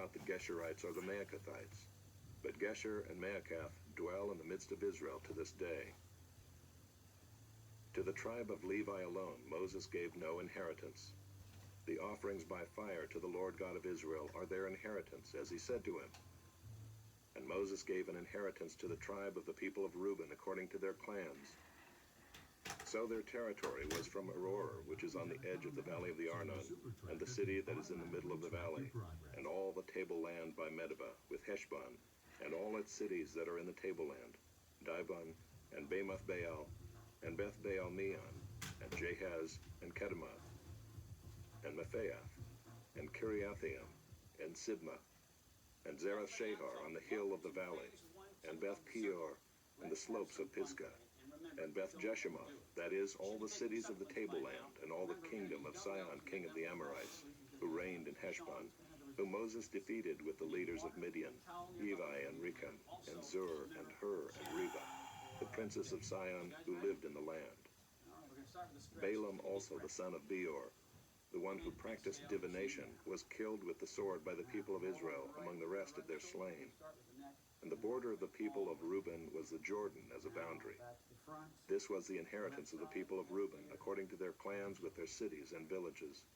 about the Geshurites or the Maacathites, but Gesher and Maacath dwell in the midst of Israel to this day. To the tribe of Levi alone Moses gave no inheritance. The offerings by fire to the Lord God of Israel are their inheritance, as he said to him. And Moses gave an inheritance to the tribe of the people of Reuben according to their clans. So their territory was from Aroer, which is on the edge of the valley of the Arnon, and the city that is in the middle of the valley, and all the tableland by Medeba, with Heshbon, and all its cities that are in the tableland, Dibon, and Bamoth Baal, and Beth Baal Meon, and Jahaz, and Kedemoth, and Mephaath, and Kiriathaim, and Sibmah, and Zerath Shahar on the hill of the valley, and Beth Peor, and the slopes of Pisgah, and Beth Jeshimoth, that is, all the cities of the tableland, and all the kingdom of Sihon king of the Amorites, who reigned in Heshbon, whom Moses defeated with the leaders of Midian, Evi and Rechem, and Zur, and Hur, and Reba, the princes of Sihon who lived in the land. Balaam also the son of Beor, the one who practiced divination, was killed with the sword by the people of Israel among the rest of their slain. And the border of the people of Reuben was the Jordan as a boundary. This was the inheritance of the people of Reuben, according to their clans with their cities and villages.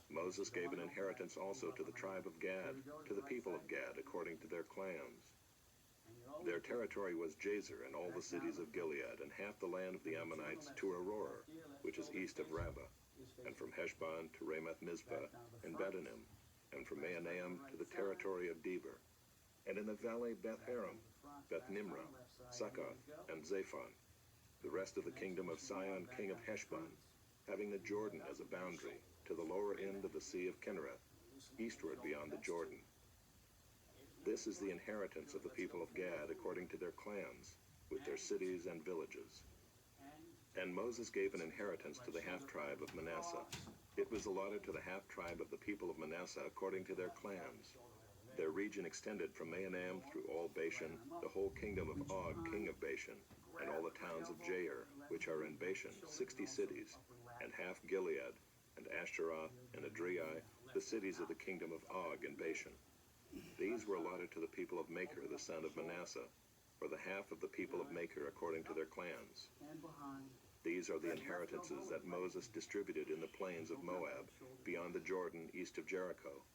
Moses gave an inheritance also to the tribe of Gad, to the people of Gad, according to their clans. Their territory was Jazer and all the cities of Gilead, and half the land of the Ammonites to Aroer, which is east of Rabbah, and from Heshbon to Ramoth Mizpah and Betonim, and from Mahanaim to the territory of Debir, and in the valley Beth Haram, Beth Nimrah, Succoth, and Zaphon, the rest of the kingdom of Sihon king of Heshbon, having the Jordan as a boundary, to the lower end of the sea of Kinnereth, eastward beyond the Jordan. This is the inheritance of the people of Gad according to their clans, with their cities and villages. And Moses gave an inheritance to the half-tribe of Manasseh. It was allotted to the half-tribe of the people of Manasseh according to their clans. Their region extended from Mahanaim through all Bashan, the whole kingdom of Og, king of Bashan, and all the towns of Jair, which are in Bashan, 60 cities, and half Gilead, and Ashtaroth, and Adriai, the cities of the kingdom of Og in Bashan. These were allotted to the people of Machir, the son of Manasseh, for the half of the people of Machir according to their clans. These are the inheritances that Moses distributed in the plains of Moab, beyond the Jordan, east of Jericho.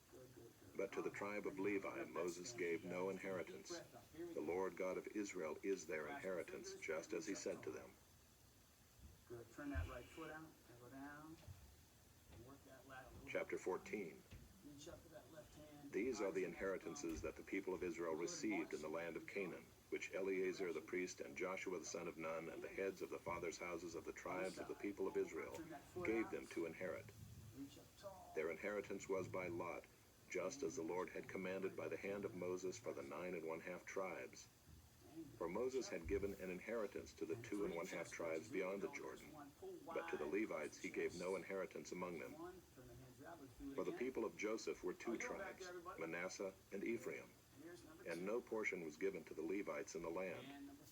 But to the tribe of Levi Moses gave no inheritance. The Lord God of Israel is their inheritance, just as he said to them. Good. Turn that right foot out and go down. And work that lat a little bit. Chapter 14. Reach up to that left hand. These are the inheritances that the people of Israel received in the land of Canaan, which Eleazar the priest and Joshua the son of Nun and the heads of the fathers' houses of the tribes of the people of Israel gave them to inherit. Reach up tall. Their inheritance was by lot, just as the Lord had commanded by the hand of Moses for the 9 1/2 tribes. For Moses had given an inheritance to the 2 1/2 tribes beyond the Jordan, but to the Levites he gave no inheritance among them. For the people of Joseph were 2 tribes, Manasseh and Ephraim, and no portion was given to the Levites in the land,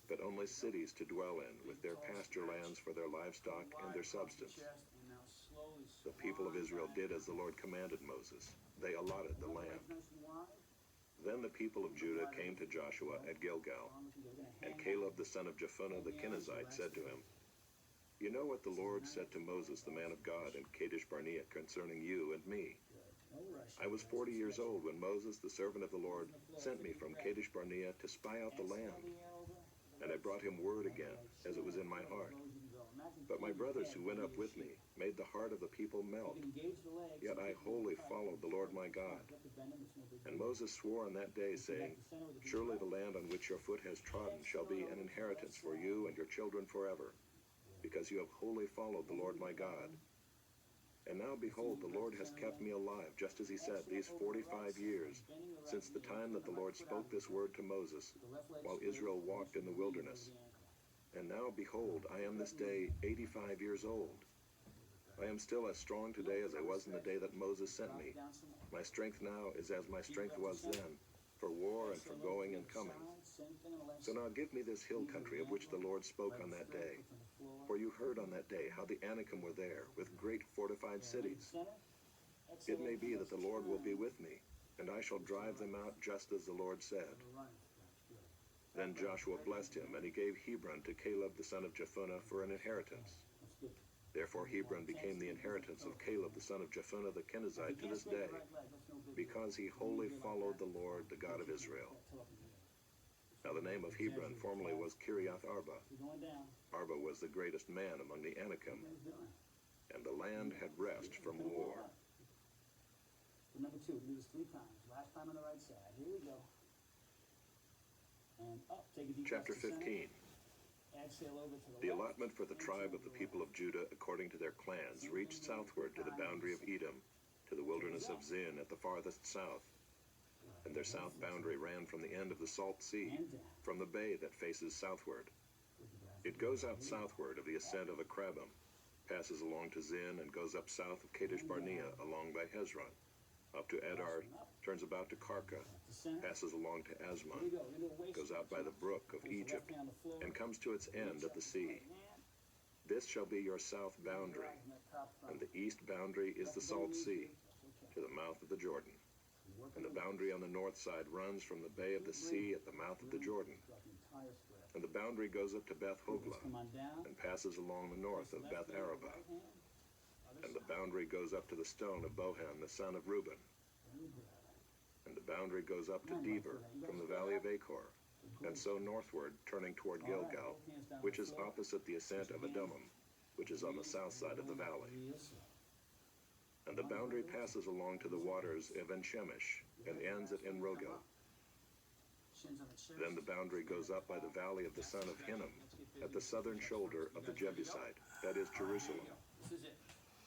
but only cities to dwell in, with their pasture lands for their livestock and their substance. The people of Israel did as the Lord commanded Moses. They allotted the land. Then the people of Judah came to Joshua at Gilgal, and Caleb the son of Jephunneh the Kenizzite said to him, "You know what the Lord said to Moses the man of God in Kadesh Barnea concerning you and me. I was 40 years old when Moses the servant of the Lord sent me from Kadesh Barnea to spy out the land. And I brought him word again, as it was in my heart. But my brothers who went up with me made the heart of the people melt. Yet I wholly followed the Lord my God. And Moses swore on that day, saying, Surely the land on which your foot has trodden shall be an inheritance for you and your children forever, because you have wholly followed the Lord my God. And now, behold, the Lord has kept me alive, just as he said, these 45 years, since the time that the Lord spoke this word to Moses, while Israel walked in the wilderness. And now, behold, I am this day 85 years old. I am still as strong today as I was in the day that Moses sent me. My strength now is as my strength was then, for war and for going and coming. So now give me this hill country of which the Lord spoke on that day. For you heard on that day how the Anakim were there, with great fortified cities. It may be that the Lord will be with me, and I shall drive them out just as the Lord said. Never run. That's good. Then Joshua blessed him, and he gave Hebron to Caleb the son of Jephunneh for an inheritance. That's good. Therefore Hebron became the inheritance of Caleb the son of Jephunneh the Kenizzite to this day, because he wholly followed the Lord, the God of Israel. Now the name of Hebron formerly was Kiriath Arba. You're going down. Arba was the greatest man among the Anakim, What he's doing. and the land had rest from war. Number 2, do this 3 times. Last time on the right side. Here we go. And up. Take a deep breath Chapter to center. 15. Exhale over to The left. allotment for the tribe of the people of Judah according to their clans reached southward to the boundary of Edom, to the wilderness of Zin at the farthest south. And their south boundary ran from the end of the Salt Sea, And down. from the bay that faces southward. It goes out southward of the ascent of Akrabim, passes along to Zin, and goes up south of Kadesh Barnea along by Hezron, up to Edar, turns about to Karka, To center. passes along to Here we Asmon, go. Into a waist. goes out by the brook of Place the left Egypt, hand on the floor. and comes to its end at the sea. Right hand. This shall be your south boundary, Right in that top front. and the east boundary is the Salt Sea, That's to the mouth of the Jordan. okay. Work And the on boundary on the north side runs from the bay of the sea at the mouth of the Jordan. throughout the entire square. And the boundary goes up to Beth Let's Hoglah, come on down. and passes along the north of Beth Left hand, Arabah. right hand. Other And the side. boundary goes up to the stone of Bohan, the son of Reuben. Very good. And the boundary goes up to Deber, from the valley of Achor, and so northward, turning toward Gilgal, which is opposite the ascent of Adumim, which is on the south side of the valley. Yes, sir. And the boundary passes along to the waters of En-Shemesh, and ends at En-Rogel. Shins on the chest. Then the boundary goes up by the valley of the son of Hinnom, at the southern shoulder of the Jebusite, that is Jerusalem. This is it.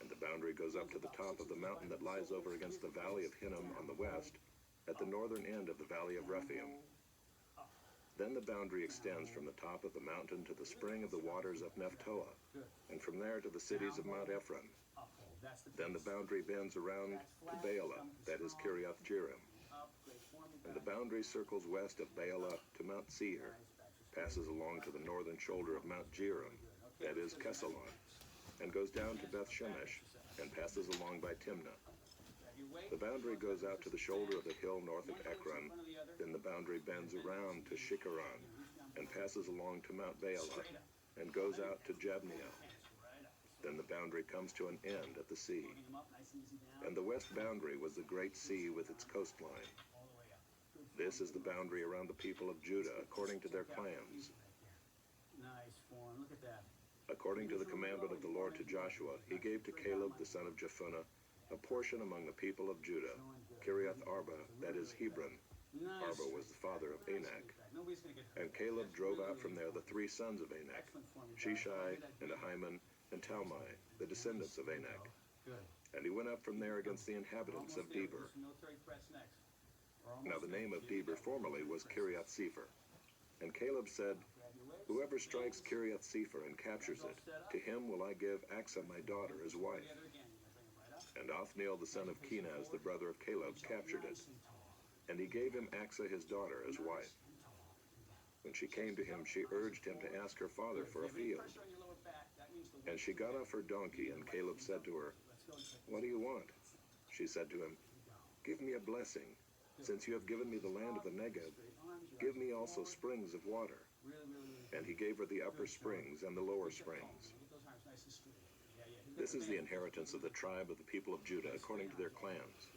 And the boundary goes up to the top of the mountain that lies over against the valley of Hinnom on the west, at the northern end of the valley of Rephaim. Then the boundary extends from the top of the mountain to the spring of the waters of Nephtoah, Good. and from there to the cities of Mount Ephraim. Uphold. That's the Then the face. boundary bends around to Baalah, that is Kiriath Jearim. Up, great form, And the boundary circles west of Baalah to Mount Seir, passes along to the northern shoulder of Mount Jearim, that is Kesalon, and goes down to Beth Shemesh, and passes along by Timnah. The boundary goes out to the shoulder of the hill north of Ekron. Then the boundary bends around to Shikharon, and passes along to Mount Baalah, and goes out to Jabneel. Then the boundary comes to an end at the sea. And the west boundary was the great sea with its coastline. This is the boundary around the people of Judah according to their clans. Nice form. Look at that. According to the commandment of the Lord to Joshua, he gave to Caleb the son of Jephunneh a portion among the people of Judah, Kiriath Arba, that is Hebron. Nice. Arba was the father of Anak. Nobody's gonna get hurt. And Caleb drove out from there the 3 sons of Anak, Excellent form. Shishai, and Ahiman, and Talmai, the descendants of Anak. Good. And he went up from there against the inhabitants of Deber. Military press next. Now the name of Deber formerly was Kiriath Sepher. And Caleb said, whoever strikes Kiriath Sepher and captures it, to him will I give Achsah my daughter as wife. And Othniel the son of Kenaz, the brother of Caleb, captured it. And he gave him Achsah his daughter as wife. When she came to him, she urged him to ask her father for a field. And she got off her donkey, and Caleb said to her, what do you want? She said to him, give me a blessing. Since you have given me the land of the Negev, give me also springs of water. And he gave her the upper springs and the lower springs. This is the inheritance of the tribe of the people of Judah according to their clans.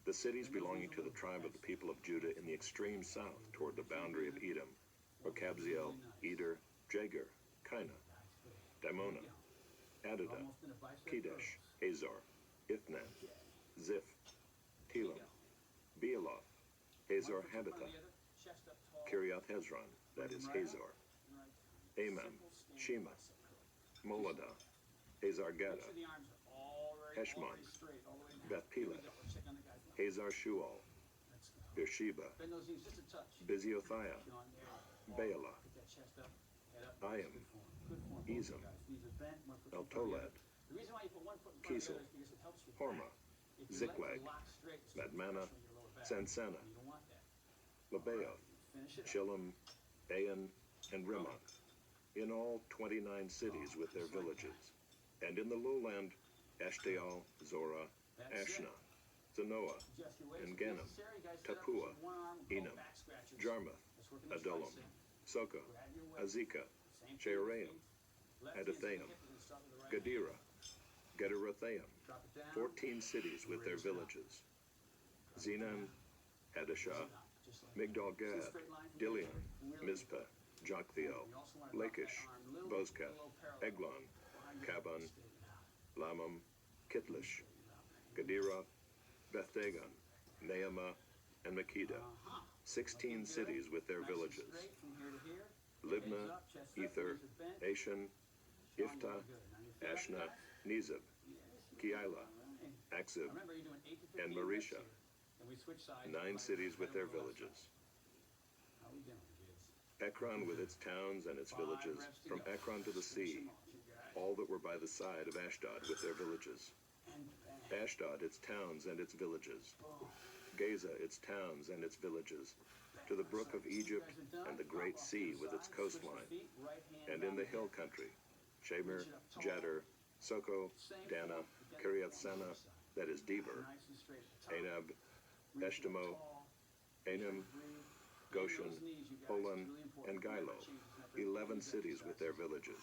The cities belonging to the tribe of the people of Judah in the extreme south toward the boundary of Edom were Kabzeel, Eder, Jagur, Kinah, Dimona, Adadah, Kedesh, Hazor, Ithnan, Ziph, Telam, Bealoth, Hazor Hadatha, Kiriath Hezron, that is Hazor, Amam, Shema, Moladah, Hazar Gaddah, Heshmon, Beth Pelet, Hazar Shual, Beersheba, Biziothia, Baalah, Ayam, Ezem, El-Tolad, Kisel, Hormah, Ziklag, Madmannah, Sansannah, Lebaoth, Chillim, Ain, and Rimmon, in all 29 cities with their villages, and in the lowland, Eshtaol, Zorah, Ashna, Zanoah, Adjust your weights and if Ganem, necessary. You guys sit up with Tapua, some one arm, called Enom, back scratchers. Jarmuth, Let's work on the Adullam, tricep. Soka, Grab your weight. Azekah, Same thing with Shearaim, feet. Left hand's on the Adathaim, hip, we're gonna start with the right hand. Gadira, Gederothaim, Drop it down. 14 cities with their Raise it up. villages. Zenan, Hadashah, Raise it up, just like Migdal that. See a Gad, straight line from Dilian, here? From where Mizpah, Joktheel, You also wanna drop that Lachish, arm a little Bozkath, below parallel. Eglon, Behind your Kaban, head, straighten out. Lamam, Kitlish, Straighten out. Gadira, Beth-dagon, Naamah, and Makkedah, Uh-huh. 16 Looking good. cities with their Nice and villages. straight from here to here. Libnah, Legs up, chest up, Ether, knees are bent. Ashan, Sean, Iftah, you're good. Now your feet up, Ashna, guys. Nizib, Yes. Keilah, All right. Aksib, Remember, you're doing 8 to 15 and reps Marisha, here. And we switch sides. 9 cities with their villages. How we doing, kids? Ekron with its towns and its 5 villages, reps to from go. Ekron to the Finish sea, them off, you guys. all that were by the side of Ashdod with their villages. And bang. Ashdod, its towns and its villages. Boom. Gaza, its towns and its villages. To the brook of Egypt and the great sea with its coastline. And in the hill country, Shemer, Jadder, Soko, Dana, Kiriath Sana, that is Deber, Anab, Eshtemoh, Anim, Goshen, Holon, and Gilo, 11 cities with their villages.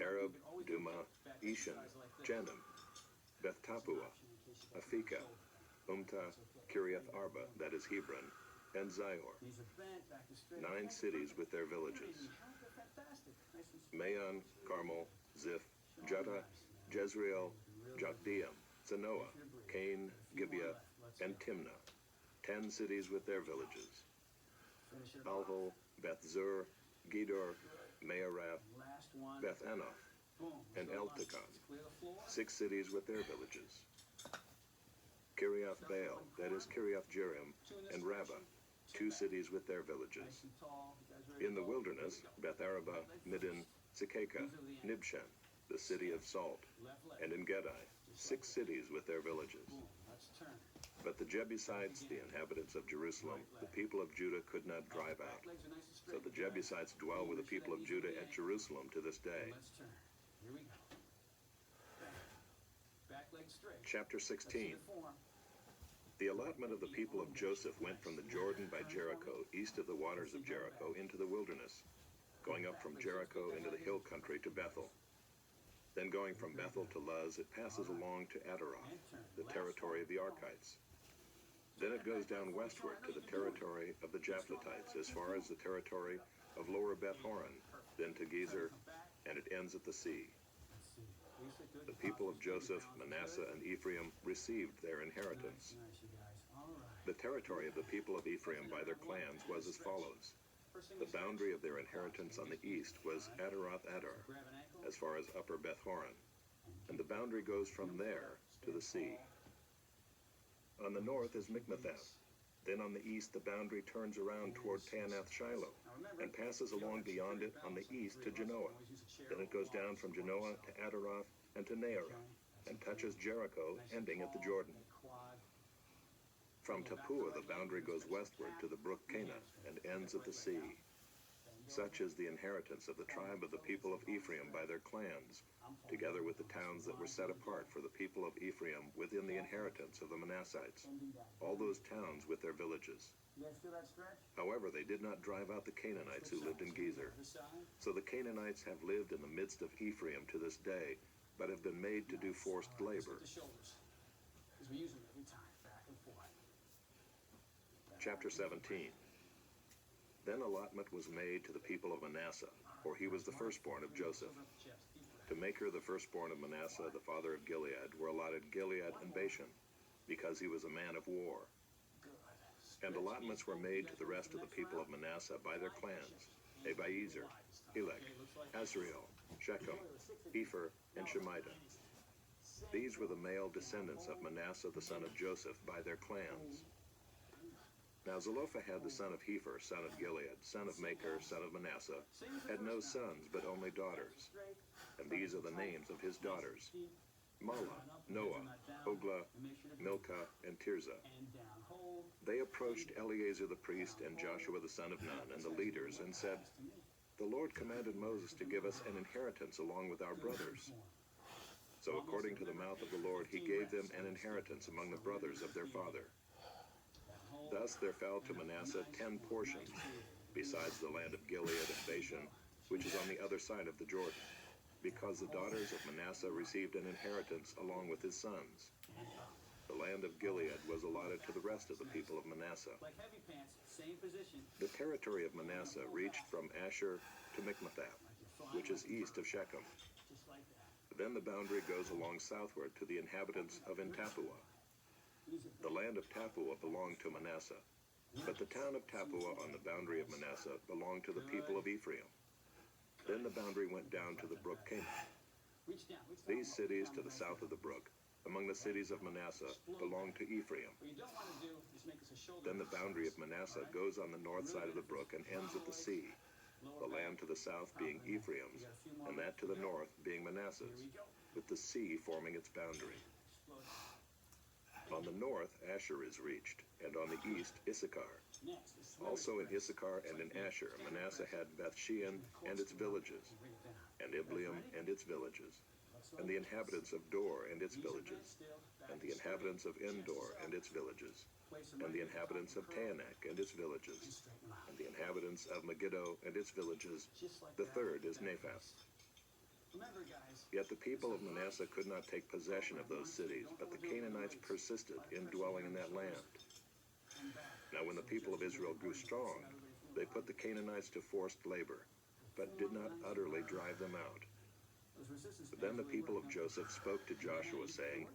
Arab, Duma, Eshan, Janim, Beth Tapua, Aphekah, Umtah, Kiriath Arba, that is Hebron, and Zior, 9 cities with their villages. Maon, Carmel, Ziph, Juttah, Jezreel, Jokdeam, Zanoah, Cain, Gibeah, and Timnah, 10 cities with their villages. Alhol, Beth Zur, Gedor, Mearath, Beth Anoth, and Eltekon, 6 cities with their villages. Kiriath Baal, that is Kiriath Jearim, and Rabbah, 2 cities with their villages. In the wilderness, Beth Arabah, Middin, Sekekah, Nibshan, the city of salt, and in Gedai, 6 cities with their villages. But the Jebusites, the inhabitants of Jerusalem, the people of Judah could not drive out. So the Jebusites dwell with the people of Judah at Jerusalem to this day. Chapter 16. The allotment of the people of Joseph went from the Jordan by Jericho, east of the waters of Jericho, into the wilderness, going up from Jericho into the hill country to Bethel. Then going from Bethel to Luz, it passes along to Adaroth, the territory of the Archites. Then it goes down westward to the territory of the Japhletites, as far as the territory of Lower Beth Horon, then to Gezer, and it ends at the sea. The people of Joseph, Manasseh, and Ephraim received their inheritance. The territory of the people of Ephraim by their clans was as follows. The boundary of their inheritance on the east was Adaroth Adar, as far as Upper Beth Horon, and the boundary goes from there to the sea. On the north is Mikmethath. Then on the east the boundary turns around toward Taanath Shiloh, and passes along beyond it on the east to Genoa. Then it goes down from Genoa to Adaroth and to Naarah, and touches Jericho, ending at the Jordan. From Tapua the boundary goes westward to the brook Cana, and ends at the sea. Such is the inheritance of the tribe of the people of Ephraim by their clans, together with the towns that were set apart for the people of Ephraim within the inheritance of the Manassites, all those towns with their villages. However, they did not drive out the Canaanites who lived in Gezer. So the Canaanites have lived in the midst of Ephraim to this day, but have been made to do forced labor. Chapter 17. Then allotment was made to the people of Manasseh, for he was the firstborn of Joseph. To Machir, the firstborn of Manasseh, the father of Gilead, were allotted Gilead and Bashan, because he was a man of war. And allotments were made to the rest of the people of Manasseh by their clans, Abiezer, Helek, Azriel, Shechem, Epher, and Shemida. These were the male descendants of Manasseh the son of Joseph by their clans. Now Zelophehad the son of Hepher, son of Gilead, son of Machir, son of Manasseh, had no sons but only daughters. And these are the names of his daughters: Mahlah, Noah, Hoglah, Milcah, and Tirzah. They approached Eleazar the priest and Joshua the son of Nun and the leaders and said, "The Lord commanded Moses to give us an inheritance along with our brothers." So according to the mouth of the Lord, he gave them an inheritance among the brothers of their father. Thus there fell to Manasseh 10 portions, besides the land of Gilead and Bashan, which is on the other side of the Jordan, because the daughters of Manasseh received an inheritance along with his sons. The land of Gilead was allotted to the rest of the people of Manasseh. Like heavy pants, same position. The territory of Manasseh reached from Asher to Michmethath, which is east of Shechem. Just like that. Then the boundary goes along southward to the inhabitants of En-Tappuah. The land of Tappuah belonged to Manasseh, but the town of Tappuah on the boundary of Manasseh belonged to the people of Ephraim. Then the boundary went down to the brook Canaan. Reach down. These cities to the south of the brook, among the cities of Manasseh, belonged to Ephraim. What you don't want to do is make us a shoulder. Then the boundary of Manasseh goes on the north side of the brook and ends at the sea, the land to the south being Ephraim's, and that to the north being Manasseh's, with the sea forming its boundary. On the north, Asher is reached, and on the east, Issachar. Also in Issachar and in Asher, Manasseh had Bethshean and its villages, and Ibleam and its villages, and the inhabitants of Dor and its villages, and the inhabitants of Endor and its villages, and the inhabitants of Taanach and its villages, and the inhabitants of Megiddo and its villages. The third is Naphath. Remember, guys. Yet the people of Manasseh could not take possession of those cities, but the Canaanites persisted in dwelling in that land. Now when the people of Israel grew strong, they put the Canaanites to forced labor, but did not utterly drive them out. But then the people of Joseph spoke to Joshua, saying,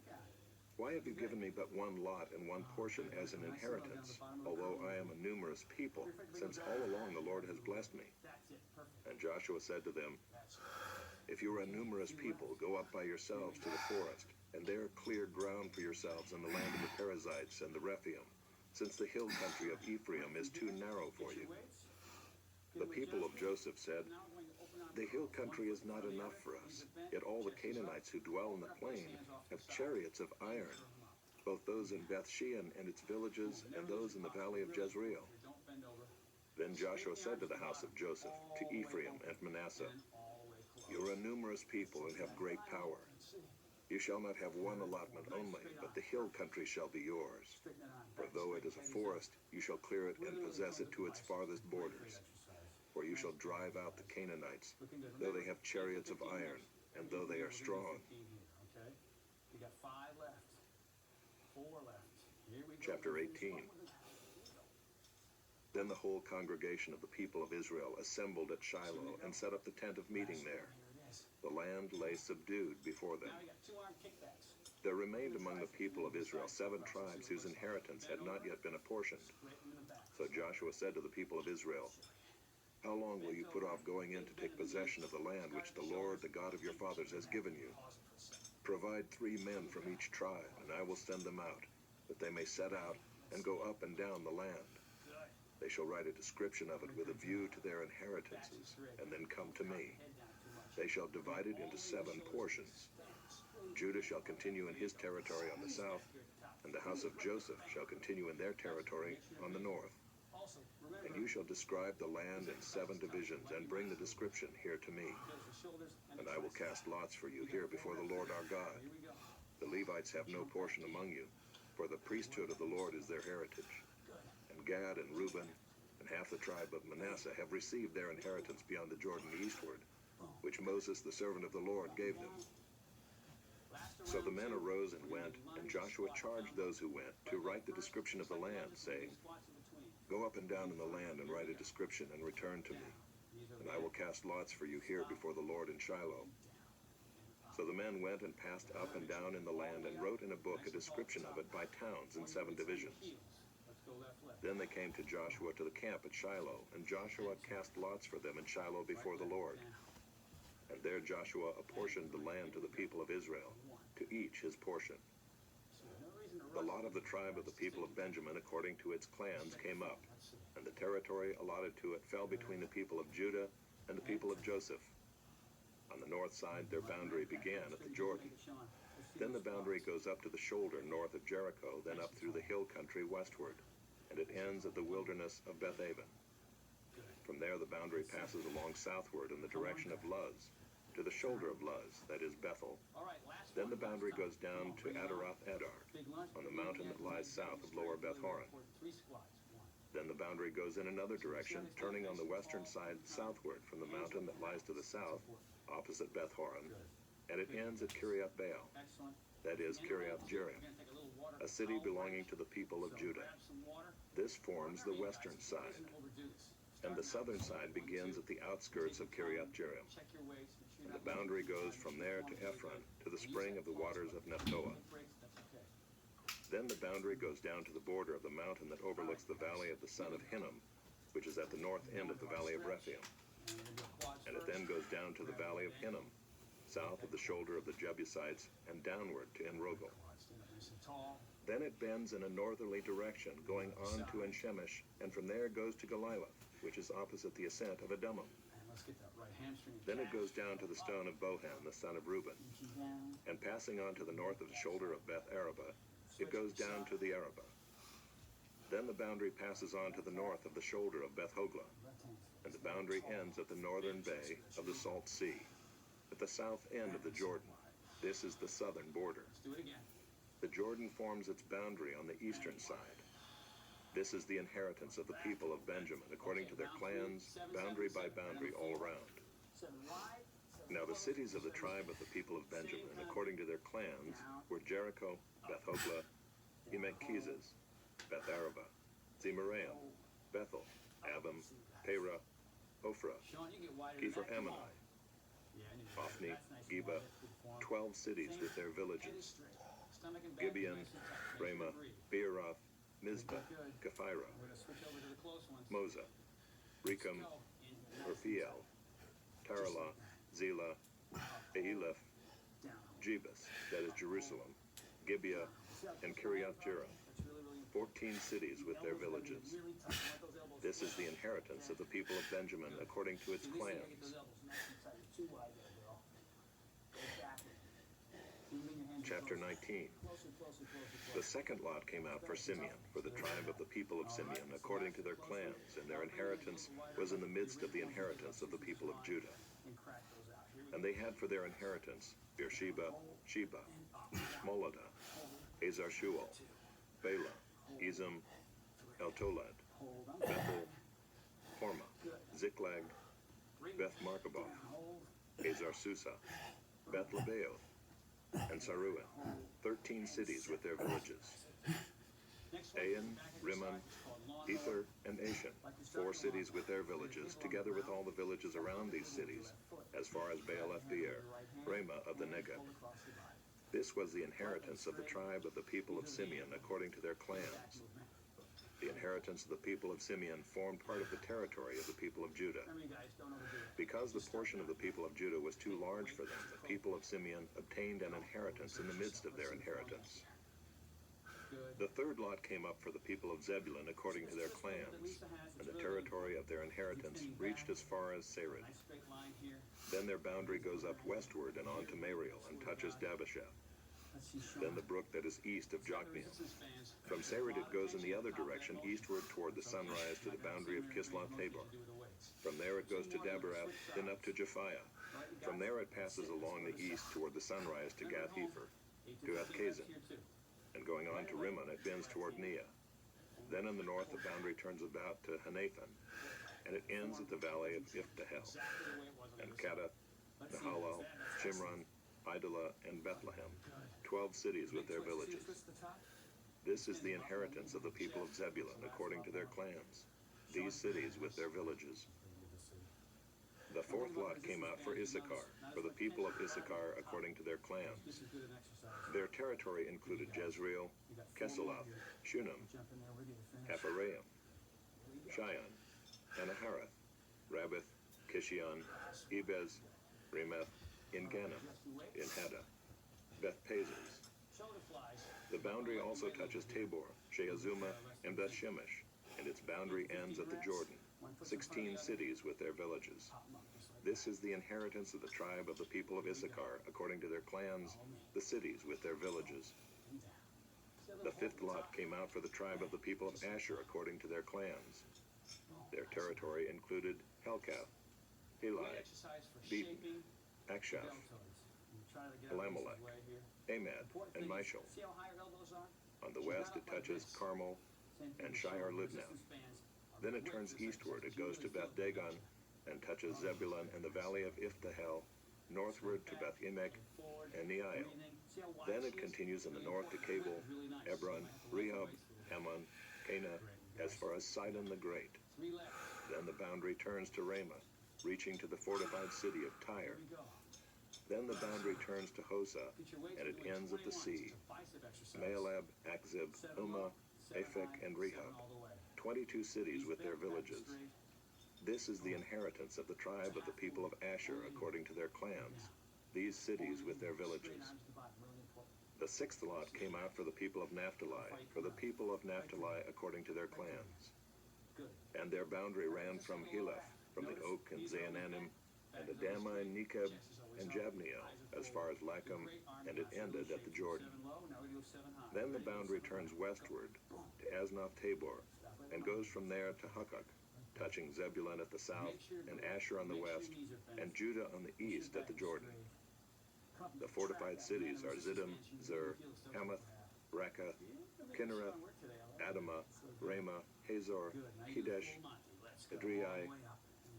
"Why have you given me but one lot and one portion as an inheritance, although I am a numerous people, since all along the Lord has blessed me?" That's it. Perfect. And Joshua said to them, "If you are a numerous people, go up by yourselves to the forest, and there clear ground for yourselves in the land of the Perizzites and the Rephaim, since the hill country of Ephraim is too narrow for you." The people of Joseph said, "The hill country is not enough for us, yet all the Canaanites who dwell in the plain have chariots of iron, both those in Bethshean and its villages, and those in the valley of Jezreel." Then Joshua said to the house of Joseph, to Ephraim and Manasseh, "You are a numerous people and have great power. You shall not have one allotment only, but the hill country shall be yours. For though it is a forest, you shall clear it and possess it to its farthest borders. For you shall drive out the Canaanites, though they have chariots of iron, and though they are strong." Okay. We got 5 left. 4 left. Here we go. Chapter 18. Then the whole congregation of the people of Israel assembled at Shiloh and set up the tent of meeting there. Here it is. The land lay subdued before them. Now we got 2 arm kickbacks. There remained among the people of Israel 7 tribes whose inheritance had not yet been apportioned. Right in the back. So Joshua said to the people of Israel, "How long will you put off going in to take possession of the land which the Lord, the God of your fathers, has given you? Provide 3 men from each tribe, and I will send them out, that they may set out and go up and down the land. They shall write a description of it with a view to their inheritances, and then come to me. They shall divide it into 7 portions. Judah shall continue in his territory on the south, and the house of Joseph shall continue in their territory on the north. And you shall describe the land in 7 divisions, and bring the description here to me. And I will cast lots for you here before the Lord our God. The Levites have no portion among you, for the priesthood of the Lord is their heritage. And Gad and Reuben and half the tribe of Manasseh have received their inheritance beyond the Jordan eastward, which Moses the servant of the Lord gave them." So the men arose and went, and Joshua charged those who went to write the description of the land, saying, "Go up and down in the land and write a description and return to me, and I will cast lots for you here before the Lord in Shiloh." So the men went and passed up and down in the land and wrote in a book a description of it by towns in 7 divisions. Then they came to Joshua to the camp at Shiloh, and Joshua cast lots for them in Shiloh before the Lord. And there Joshua apportioned the land to the people of Israel, to each his portion. The lot of the tribe of the people of Benjamin according to its clans came up, and the territory allotted to it fell between the people of Judah and the people of Joseph. On the north side their boundary began at the Jordan. Then the boundary goes up to the shoulder north of Jericho, then up through the hill country westward, and it ends at the wilderness of Bethaven. From there the boundary passes along southward in the direction of Luz, to the shoulder of Luz, that is Bethel. All right, last Then one, the boundary lunchtime. goes down Come on, to bring it on. Adaroth Adar, Big lunch, on the big mountain weekend, that lies big south of straight, Lower Beth really Horon. important. 3 squats. 1. Then the boundary goes in another direction, turning on the western side southward from the mountain that lies to the south, opposite Beth Horon, Good. and it ends at Kiriath Baal, Excellent. that is Kiriath Jearim, We're gonna take a little water a city towel belonging break. to the people of So Judah. grab some water. This forms the western Guys, side, listen, overdo this. and the Start now. southern side 1, begins 2. at the outskirts of Kiriath Jearim. Check your weights. Make sure And you're the not boundary losing goes time. from Make there sure to you form Ephron, really to the good. spring Use of the that waters twice. of Nephtoah. Take breaks, that's okay. Then the boundary goes down to the border of the mountain that overlooks the valley of the son of Hinnom, which is at the north end of the valley of Rephaim. And we're gonna do quads And it first. then goes down to the valley of Hinnom, south of the shoulder of the Jebusites, and downward to En-Rogel. Quads, stand up nice and tall. Then it bends in a northerly direction, going on to En-Shemesh, and from there goes to Goliloth, which is opposite the ascent of Adumim. And let's get that right hamstring. Then it attached. goes down to the stone of Bohan, the son of Reuben, Reaching down. and passing on to the north of the shoulder of Beth Araba, it goes down to the Araba. Then the boundary passes on to the north of the shoulder of Beth Hoglah, Left hand. and the boundary ends at the northern bay of the Salt Sea, at the south end of the Jordan. This is the southern border. Let's do it again. The Jordan forms its boundary on the eastern side. This is the inheritance of the people of Benjamin, according to their clans, boundary by boundary all around. 7 wide. 7 Now the close, cities of the 7 tribe of the people of Benjamin, according to their clans, were Jericho, Beth Hoglah, Emek-Keziz, Beth Araba, Zemaraim, Bethel, Abim, Perah, Ophrah, Sean, you get wider than Kepher that. Come on. Ammonite, Yeah, I need to Ophni, that's nice and Geba, wide. That's good form. 12 cities with their Head is villages, straight. Stomach and back is Gibeon, nice and tight. Make sure you Ramah, breathe. Beeroth, Mizpah, Good. Kephirah, We're gonna switch over to the close ones. Moza, Rechem, Go. Inhale. Raphiel, Taralah, Zelah, Aleph, Down. Jebus, that is Jerusalem, Gibeah, and Kiriath Jearim, That's really, really important. 14 cities with their Elbows gotta be villages. really tight. Let those elbows This is flat. the inheritance of the people of Benjamin according to its See, this is where you get clans. those elbows nice and tight. You're too wide there, girl. Go backward. Keep moving your hands Chapter closer. 19. Closer, closer, closer, The closer. second lot came out for Simeon, for the tribe of the people of Simeon, according to their clans, and their inheritance was in the midst of the inheritance of the people of Judah. And crack those out. Here we And they had for their inheritance Beersheba, Sheba, Moladah, Hazar Shual, Bela, Ezem, Eltolad, hold on. Bethel, Hormah, Ziklag, Bring Beth Markaboth, hold. Hazar Susa, Beth Lebaoth, and Saruin, 13 cities with their villages. Next one, Ain, back at the Rimmon, side, it's called lawn Ether, and Ashan, 4 cities with their villages, together with all the villages around these cities, as far as Baalath Beer, Ramah of the Negeb. pull across the body. This was the inheritance of the tribe of the people of Simeon, according to their Back clans. movement. The inheritance of the people of Simeon formed part of the territory of the people of Judah. Remember, you guys, don't overdo it. Because the portion of the people of Judah was too large for them, the people of Simeon obtained an inheritance in the midst of their inheritance. Good. The third lot came up for the people of Zebulun according to their clans, and the territory of their inheritance reached as far as Sarid. Nice straight line here. Then their boundary goes up westward and on to Mariel and touches Dabasheth, Let's see Sean. then the brook that is east of Jokmeam. Resistance fans. From Sarid it goes in the other direction, eastward toward the sunrise to the boundary of Kisloth Tabor. From there it goes to Dabarath, then up to Japhiah. From there it passes along the east toward the sunrise to Gath Hepher, to Athkazin, and going on to Rimmon it bends toward Neah. Then in the north the boundary turns about to Hanathan, and it ends at the valley of Iftahel, and Kadath, Nahalal, Shimron, Idalah, and Bethlehem, 12 cities with their villages. This is the inheritance of the people of Zebulun according to their clans, these cities with their villages. The fourth lot came out for Issachar, for the people of Issachar according to their clans. This is good an exercise. Their territory included Jezreel, You got 4 Kesaloth, here. Shunem, Jump in there with you to finish. Ephraim, Shion, Anaharath, Rabbith, Kishion, Ebez, Remeth, Inganam, Inhada, Beth Pazes. Shoulder flies. The boundary also touches Tabor, Sheazuma, and Beth Shemesh, and its boundary ends at the Jordan, 16 cities with their villages. Pop 'em up just like This is the inheritance of the tribe of the people of Issachar, according to their clans, the cities with their villages. that. Down. The fifth lot came out for the tribe of the people of Asher, according to their clans. Their territory included Helkath, Great Eli, exercise for Beaten, shaping. Akshaph, deltoids. You try to get out of Elimelech, this way here. Amad, Important and thing is, Mishal. see how high your elbows are? On the So west, not it up like touches this. Carmel, Same thing and with Shire shoulder Libnah. resistance bands are Then it great turns for this eastward. exercise. It goes You to really Beth feel it, Dagon don't you? and touches Zebulun and the valley of Iftahel, northward to Beth Emek and Neiel. Then it continues in the north to Cable, Hebron, Rehob, Ammon, Cana, as far as Sidon the Great. Then the boundary turns to Ramah, reaching to the fortified city of Tyre. Then the boundary turns to Hosah, and it ends at the sea. Maalab, Akzib, Ummah, Aphek, and Rehob, 22 cities with their villages. This is the inheritance of the tribe of the people of Asher according to their clans, these cities with their villages. The sixth lot came out for the people of Naphtali, for the people of Naphtali according to their clans. And their boundary ran from Heleph, from the oak and Zaananim, and Adamah and Nekeb, and Jabneel, as far as Lacham, and it ended at the Jordan. Then the boundary turns westward to Asnath Tabor, and goes from there to Hukkok, touching Zebulun at the south, and Asher on the west, and Judah on the east at the Jordan. The fortified cities are Ziddim, Zer, Hamath, Rakath, Kinnereth, Adamah, Ramah, Hazor, Kedesh, Edrei,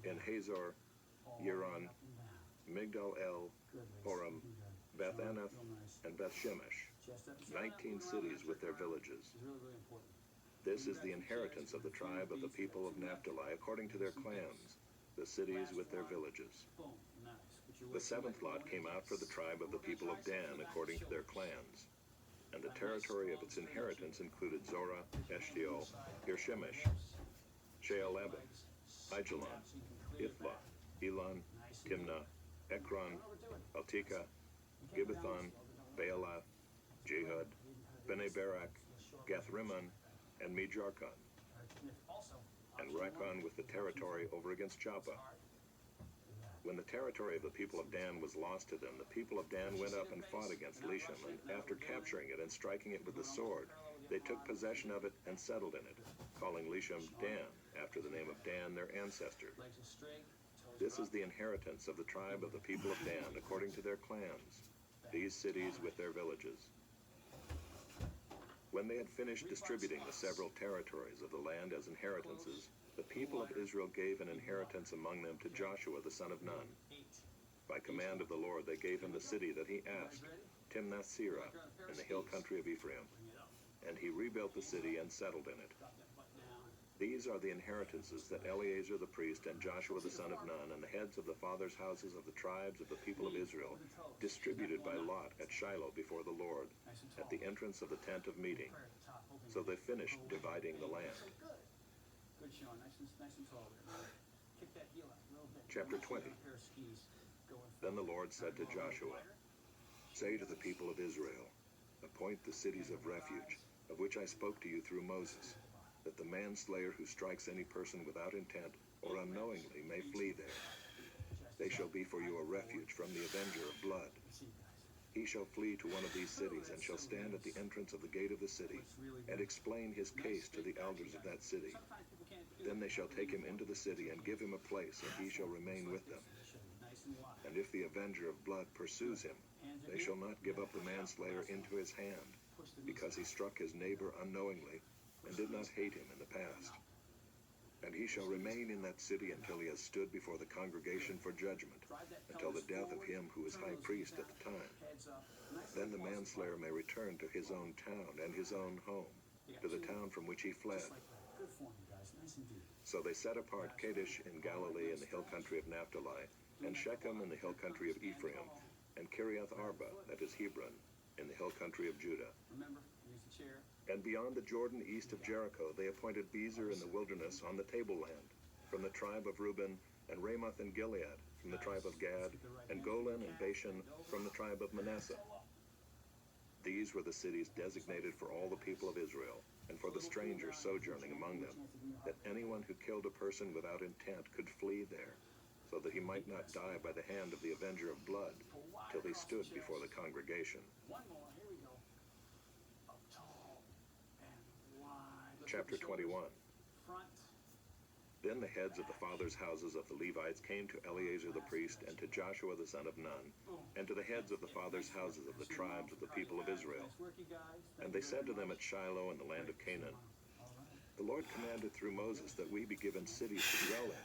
En Hazor, Yeron, Migdal El, Horam, Beth Anath, and Beth Shemesh, 19 cities with their villages. This is the inheritance of the tribe of the people of Naphtali according to their clans, the cities with their villages. The seventh lot came out for the tribe of the people of Dan according to their clans, and the territory of its inheritance included Zorah, Eshtaol, Irshemesh, Shealabim, Aijalon, Ithlah, Elon, Timnah, Ekron, Eltekah, Gibbethon, Baalath, Jehud, Bene Barak, Gath-Rimmon, and Mejarkon, and Rakkon with the territory over against Joppa. When the territory of the people of Dan was lost to them, the people of Dan went up and fought against Lisham, and after capturing it and striking it with the sword, they took possession of it and settled in it, calling Lisham Dan, after the name of Dan, their ancestor. This is the inheritance of the tribe of the people of Dan according to their clans, these cities with their villages. When they had finished distributing the several territories of the land as inheritances, the people of Israel gave an inheritance among them to Joshua the son of Nun. By command of the Lord they gave him the city that he asked, Timnath-Serah, in the hill country of Ephraim, and he rebuilt the city and settled in it. These are the inheritances that Eleazar the priest and Joshua the son of Nun and the heads of the fathers' houses of the tribes of the people of Israel distributed by lot at Shiloh before the Lord, at the entrance of the tent of meeting. So they finished dividing the land. Good, Sean. Nice and tall there, man. Kick that heel out a little bit. Chapter 20. Then the Lord said to Joshua, "Say to the people of Israel, appoint the cities of refuge, of which I spoke to you through Moses, that the manslayer who strikes any person without intent or unknowingly may flee there. They shall be for you a refuge from the avenger of blood. He shall flee to one of these cities and shall stand at the entrance of the gate of the city and explain his case to the elders of that city. Then they shall take him into the city and give him a place, and he shall remain with them. And if the avenger of blood pursues him, they shall not give up the manslayer into his hand, because he struck his neighbor unknowingly and did not hate him in the past. And he shall remain in that city until he has stood before the congregation for judgment, until the death of him who is high priest at the time. Then the manslayer may return to his own town and his own home, to the town from which he fled." So they set apart Kadesh in Galilee in the hill country of Naphtali, and Shechem in the hill country of Ephraim, and Kiriath Arba, that is Hebron, in the hill country of Judah. And beyond the Jordan east of Jericho they appointed Bezer in the wilderness on the tableland, from the tribe of Reuben, and Ramoth and Gilead from the tribe of Gad, and Golan and Bashan from the tribe of Manasseh. These were the cities designated for all the people of Israel, and for the strangers sojourning among them, that anyone who killed a person without intent could flee there, so that he might not die by the hand of the avenger of blood, till he stood before the congregation. Chapter 21. Then the heads of the fathers' houses of the Levites came to Eleazar the priest and to Joshua the son of Nun, and to the heads of the fathers' houses of the tribes of the people of Israel. Nice work, you guys. And Thank they you said to very them much. at Shiloh in the land of Canaan, All right. The Lord commanded through Moses that we be given cities to dwell in,